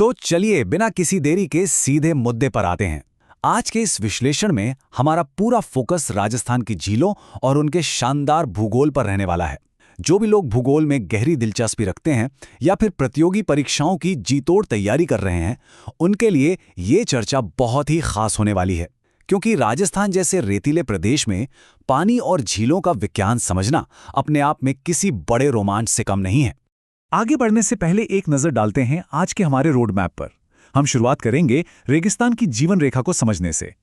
तो चलिए बिना किसी देरी के सीधे मुद्दे पर आते हैं। आज के इस विश्लेषण में हमारा पूरा फोकस राजस्थान की झीलों और उनके शानदार भूगोल पर रहने वाला है। जो भी लोग भूगोल में गहरी दिलचस्पी रखते हैं या फिर प्रतियोगी परीक्षाओं की जीतोड़ तैयारी कर रहे हैं, उनके लिए ये चर्चा बहुत ही खास होने वाली है, क्योंकि राजस्थान जैसे रेतीले प्रदेश में पानी और झीलों का विज्ञान समझना अपने आप में किसी बड़े रोमांच से कम नहीं है। आगे बढ़ने से पहले एक नजर डालते हैं आज के हमारे रोड मैप पर। हम शुरुआत करेंगे रेगिस्तान की जीवन रेखा को समझने से।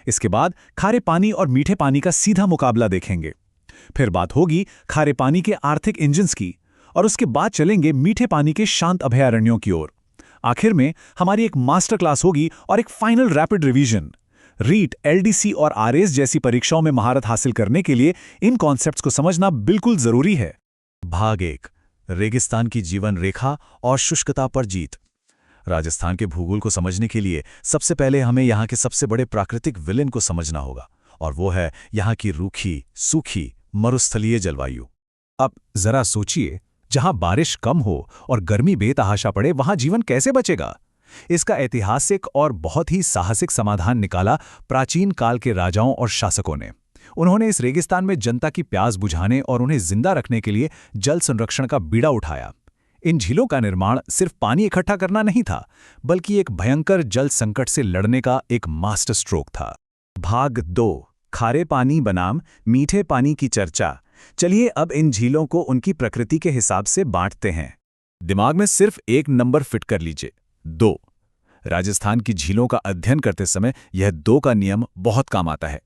इसके बाद खारे पानी और मीठे पानी का सीधा मुकाबला देखेंगे। फिर बात होगी खारे पानी के आर्थिक इंजन्स की, और उसके बाद चलेंगे मीठे पानी के शांत अभयारण्यों की ओर। आखिर में हमारी एक मास्टर क्लास होगी और एक final rapid revision. REET, LDC और आरएस जैसी परीक्षाओं में महारत हासिल करने के लिए इन कॉन्सेप्ट्स को समझना बिल्कुल जरूरी है। भाग 1, रेगिस्तान की जीवन रेखा और शुष्कता पर जीत। राजस्थान के भूगोल को समझने के लिए सबसे पहले हमें यहाँ के सबसे बड़े प्राकृतिक विलेन को समझना होगा, और वो है यहाँ की रूखी, सूखी, मरुस्थलीय जलवायु। अब जरा सोचिए, जहां बारिश कम हो और गर्मी बेतहाशा पड़े, वहां जीवन कैसे बचेगा? इसका ऐतिहासिक और बहुत ही साहसिक समाधान निकाला प्राचीन काल के राजाओं और शासकों ने। उन्होंने इस रेगिस्तान में जनता की प्यास बुझाने और उन्हें जिंदा रखने के लिए जल संरक्षण का बीड़ा उठाया। इन झीलों का निर्माण सिर्फ पानी इकट्ठा करना नहीं था, बल्कि एक भयंकर जल संकट से लड़ने का एक मास्टर स्ट्रोक था। भाग 2, खारे पानी बनाम मीठे पानी की चर्चा। चलिए अब इन झीलों को उनकी प्रकृति के हिसाब से बांटते हैं। दिमाग में सिर्फ एक नंबर फिट कर लीजिए, 2। राजस्थान की झीलों का अध्ययन करते समय यह 2 का नियम बहुत काम आता है।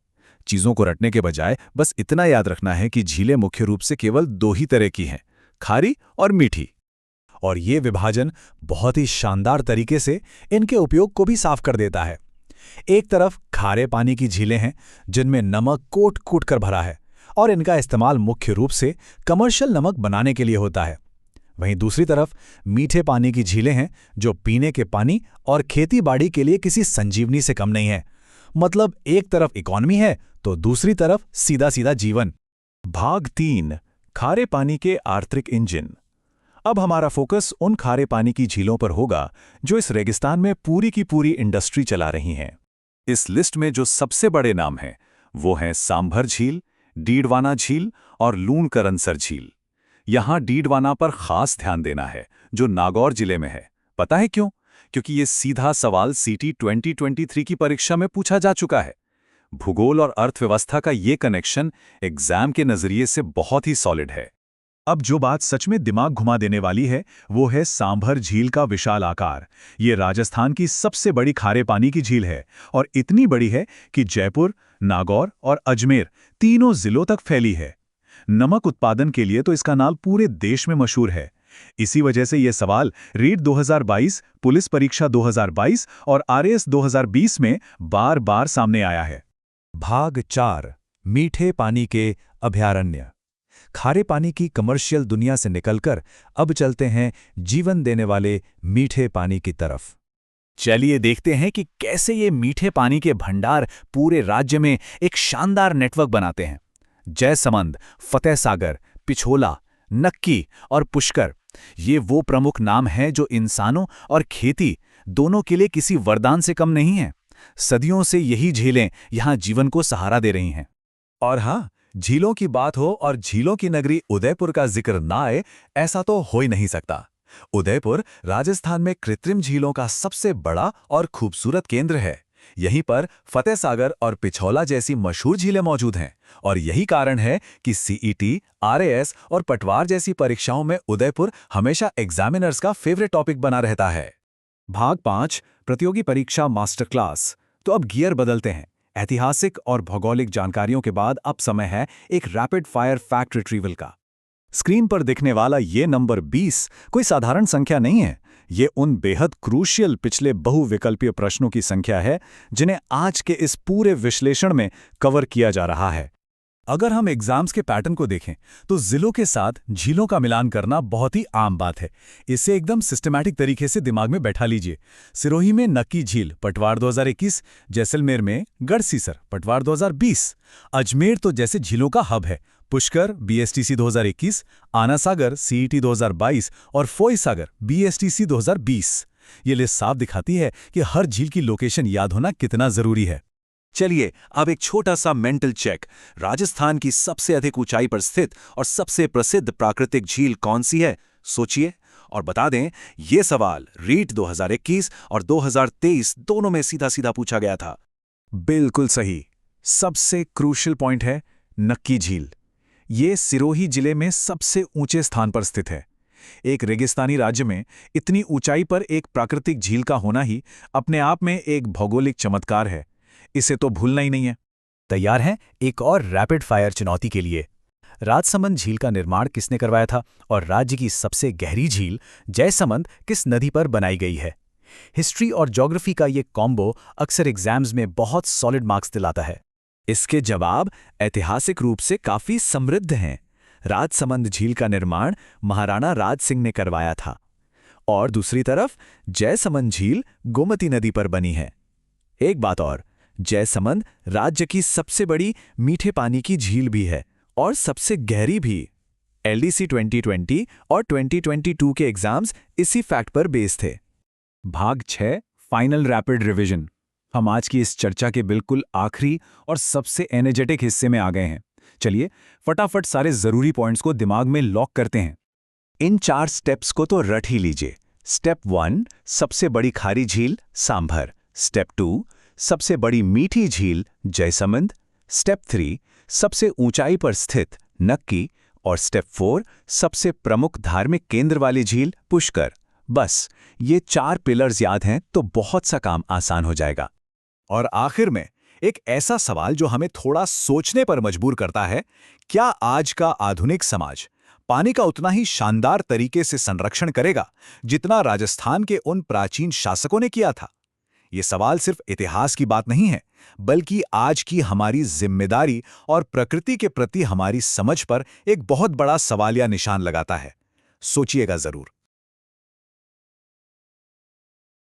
चीजों को रटने के बजाय बस इतना याद रखना है कि झीलें मुख्य रूप से केवल 2 ही तरह की हैं, खारी और मीठी। और ये विभाजन बहुत ही शानदार तरीके से इनके उपयोग को भी साफ कर देता है। एक तरफ खारे पानी की झीलें हैं, जिनमें नमक कोट कोट कर भरा है, और इनका इस्तेमाल मुख्य रूप से कमर्शियल नमक बनाने के लिए होता है। वहीं दूसरी तरफ मीठे पानी की झीलें हैं, जो पीने के पानी और खेती-बाड़ी के लिए किसी संजीवनी से कम नहीं है। मतलब एक तरफ इकोनॉमी है तो दूसरी तरफ सीधा सीधा जीवन। भाग 3, खारे पानी के आर्थिक इंजन। अब हमारा फोकस उन खारे पानी की झीलों पर होगा जो इस रेगिस्तान में पूरी की पूरी इंडस्ट्री चला रही हैं। इस लिस्ट में जो सबसे बड़े नाम हैं वो हैं सांभर झील, डीडवाना झील और लूणकरनसर झील। यहां डीडवाना पर खास ध्यान देना है, जो नागौर जिले में है। पता है क्यों? क्योंकि ये सीधा सवाल सीटी 2023 की परीक्षा में पूछा जा चुका है। भूगोल और अर्थव्यवस्था का ये कनेक्शन एग्जाम के नजरिए से बहुत ही सॉलिड है। अब जो बात सच में दिमाग घुमा देने वाली है वो है सांभर झील का विशाल आकार। ये राजस्थान की सबसे बड़ी खारे पानी की झील है, और इतनी बड़ी है कि जयपुर, नागौर और अजमेर तीनों जिलों तक फैली है। नमक उत्पादन के लिए तो इसका नाम पूरे देश में मशहूर है। इसी वजह से यह सवाल रीट 2022, पुलिस परीक्षा 2022 और आरएस 2020 में बार बार सामने आया है। भाग 4, मीठे पानी के अभयारण्य। खारे पानी की कमर्शियल दुनिया से निकलकर अब चलते हैं जीवन देने वाले मीठे पानी की तरफ। चलिए देखते हैं कि कैसे ये मीठे पानी के भंडार पूरे राज्य में एक शानदार नेटवर्क बनाते हैं। जयसमंद, फतेह सागर, पिछोला, नक्की और पुष्कर, ये वो प्रमुख नाम हैं जो इंसानों और खेती दोनों के लिए किसी वरदान से कम नहीं हैं। सदियों से यही झीलें यहां जीवन को सहारा दे रही हैं। और हाँ, झीलों की बात हो और झीलों की नगरी उदयपुर का जिक्र ना आए, ऐसा तो हो ही नहीं सकता। उदयपुर राजस्थान में कृत्रिम झीलों का सबसे बड़ा और खूबसूरत केंद्र है। यहीं पर फतेह सागर और पिछौला जैसी मशहूर झीलें मौजूद हैं, और यही कारण है कि सीईटी, आरएएस और पटवार जैसी परीक्षाओं में उदयपुर हमेशा एग्जामिनर्स का फेवरेट टॉपिक बना रहता है। भाग 5, प्रतियोगी परीक्षा मास्टर क्लास। तो अब गियर बदलते हैं। ऐतिहासिक और भौगोलिक जानकारियों के बाद अब समय है एक रैपिड फायर फैक्ट रिट्रीवल का। स्क्रीन पर दिखने वाला ये नंबर 20 कोई साधारण संख्या नहीं है। ये उन बेहद क्रूशियल पिछले बहुविकल्पीय प्रश्नों की संख्या है जिन्हें आज के इस पूरे विश्लेषण में कवर किया जा रहा है। अगर हम एग्जाम्स के पैटर्न को देखें तो जिलों के साथ झीलों का मिलान करना बहुत ही आम बात है। इसे एकदम सिस्टमैटिक तरीके से दिमाग में बैठा लीजिए। सिरोही में नक्की झील, पटवार 2021, जैसलमेर में गढ़सीसर, पटवार 2020, अजमेर तो जैसे झीलों का हब है, पुष्कर बीएसटीसी 2021, आना सागर सीईटी 2022 और फोई सागर बीएसटीसी 2020। ये लिस्ट साफ दिखाती है कि हर झील की लोकेशन याद होना कितना जरूरी है। चलिए अब एक छोटा सा मेंटल चेक। राजस्थान की सबसे अधिक ऊंचाई पर स्थित और सबसे प्रसिद्ध प्राकृतिक झील कौन सी है? सोचिए और बता दें। ये सवाल रीट 2021 और 2023 दोनों में सीधा सीधा पूछा गया था। बिल्कुल सही। सबसे क्रूशियल पॉइंट है नक्की झील। ये सिरोही जिले में सबसे ऊंचे स्थान पर स्थित है। एक रेगिस्तानी राज्य में इतनी ऊंचाई पर एक प्राकृतिक झील का होना ही अपने आप में एक भौगोलिक चमत्कार है। इसे तो भूलना ही नहीं है। तैयार हैं एक और रैपिड फायर चुनौती के लिए। राजसमंद झील का निर्माण किसने करवाया था और राज्य की सबसे गहरी झील जयसमंद किस नदी पर बनाई गई है? हिस्ट्री और ज्योग्राफी का ये कॉम्बो अक्सर एग्जाम्स में बहुत सॉलिड मार्क्स दिलाता है। इसके जवाब ऐतिहासिक रूप से काफी समृद्ध हैं। राजसमंद झील का निर्माण महाराणा राज सिंह ने करवाया था और दूसरी तरफ जयसमंद झील गोमती नदी पर बनी है। एक बात और, जयसमंद राज्य की सबसे बड़ी मीठे पानी की झील भी है और सबसे गहरी भी। LDC 2020 और 2022 के एग्जाम्स इसी फैक्ट पर बेस थे। भाग 6 फाइनल रैपिड रिवीजन। हम आज की इस चर्चा के बिल्कुल आखिरी और सबसे एनर्जेटिक हिस्से में आ गए हैं। चलिए फटाफट सारे जरूरी पॉइंट्स को दिमाग में लॉक करते हैं। इन 4 स्टेप्स को तो रट ही लीजिए। स्टेप 1 सबसे बड़ी खारी झील सांभर। स्टेप 2 सबसे बड़ी मीठी झील जयसमंद। स्टेप 3 सबसे ऊंचाई पर स्थित नक्की। और स्टेप 4 सबसे प्रमुख धार्मिक केंद्र वाली झील पुष्कर। बस ये 4 पिलर्स याद हैं तो बहुत सा काम आसान हो जाएगा। और आखिर में एक ऐसा सवाल जो हमें थोड़ा सोचने पर मजबूर करता है, क्या आज का आधुनिक समाज पानी का उतना ही शानदार तरीके से संरक्षण करेगा जितना राजस्थान के उन प्राचीन शासकों ने किया था? ये सवाल सिर्फ इतिहास की बात नहीं है, बल्कि आज की हमारी जिम्मेदारी और प्रकृति के प्रति हमारी समझ पर एक बहुत बड़ा सवालिया निशान लगाता है। सोचिएगा जरूर।